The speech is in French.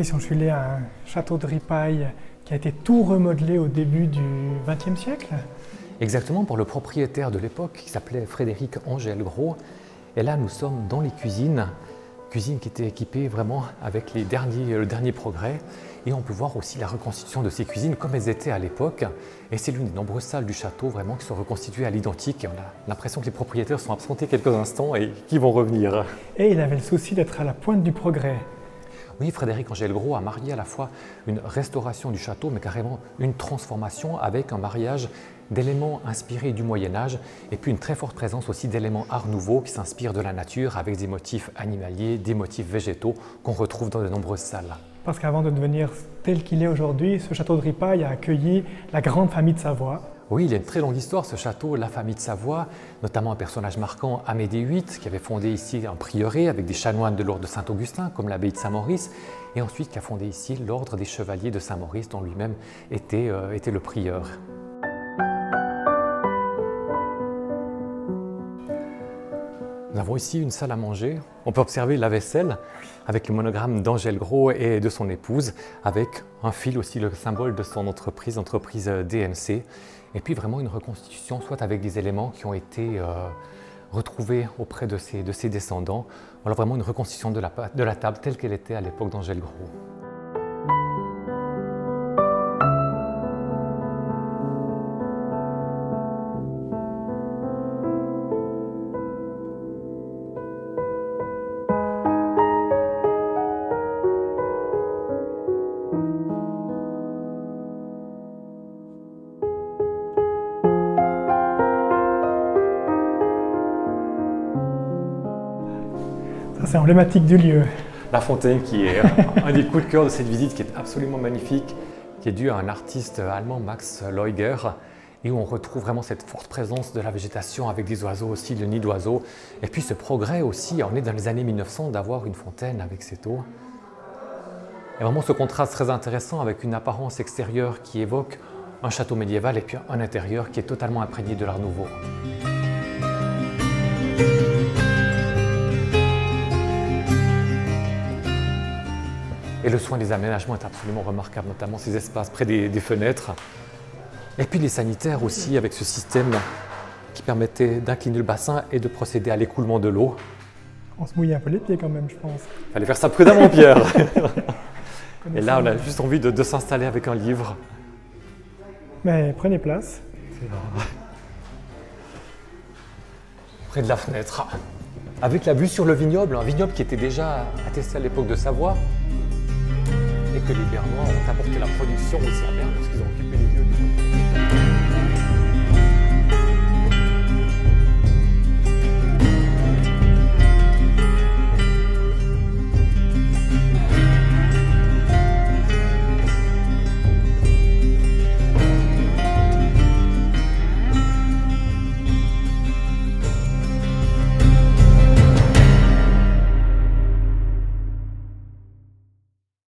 Patrice Anchulet, un château de Ripaille qui a été tout remodelé au début du XXe siècle. Exactement, pour le propriétaire de l'époque qui s'appelait Frédéric Angel-Gros. Et là, nous sommes dans les cuisines qui étaient équipées vraiment avec le dernier progrès. Et on peut voir aussi la reconstitution de ces cuisines comme elles étaient à l'époque. Et c'est l'une des nombreuses salles du château vraiment qui sont reconstituées à l'identique. Et on a l'impression que les propriétaires sont absentés quelques instants et qui vont revenir. Et il avait le souci d'être à la pointe du progrès. Oui, Frédéric Angel-Gros a marié à la fois une restauration du château, mais carrément une transformation avec un mariage d'éléments inspirés du Moyen-Âge et puis une très forte présence aussi d'éléments art nouveau qui s'inspirent de la nature avec des motifs animaliers, des motifs végétaux qu'on retrouve dans de nombreuses salles. Parce qu'avant de devenir tel qu'il est aujourd'hui, ce château de Ripaille a accueilli la grande famille de Savoie. Oui, il y a une très longue histoire, ce château, la famille de Savoie, notamment un personnage marquant, Amédée VIII, qui avait fondé ici un prieuré avec des chanoines de l'ordre de Saint-Augustin, comme l'abbaye de Saint-Maurice, et ensuite qui a fondé ici l'ordre des chevaliers de Saint-Maurice, dont lui-même était le prieur. Nous avons ici une salle à manger. On peut observer la vaisselle avec le monogramme d'Angel-Gros et de son épouse, avec un fil aussi, le symbole de son entreprise DMC. Et puis vraiment une reconstitution, soit avec des éléments qui ont été retrouvés auprès de ses descendants. Voilà vraiment une reconstitution de la table telle qu'elle était à l'époque d'Angel-Gros. C'est emblématique du lieu. La fontaine qui est un des coups de cœur de cette visite qui est absolument magnifique, qui est dû à un artiste allemand, Max Leuger, et où on retrouve vraiment cette forte présence de la végétation avec des oiseaux aussi, le nid d'oiseaux. Et puis ce progrès aussi, on est dans les années 1900 d'avoir une fontaine avec cette eau. Et vraiment ce contraste très intéressant avec une apparence extérieure qui évoque un château médiéval et puis un intérieur qui est totalement imprégné de l'art nouveau. Et le soin des aménagements est absolument remarquable, notamment ces espaces près des fenêtres. Et puis les sanitaires aussi, avec ce système qui permettait d'incliner le bassin et de procéder à l'écoulement de l'eau. On se mouille un peu les pieds quand même, je pense. Il fallait faire ça prudemment, Pierre. Et là, on a juste envie de s'installer avec un livre. Mais prenez place. Près de la fenêtre, avec la vue sur le vignoble, un vignoble qui était déjà attesté à l'époque de Savoie, et que les Bernois ont apporté la production aussi à Berne parce qu'ils ont occupé les lieux du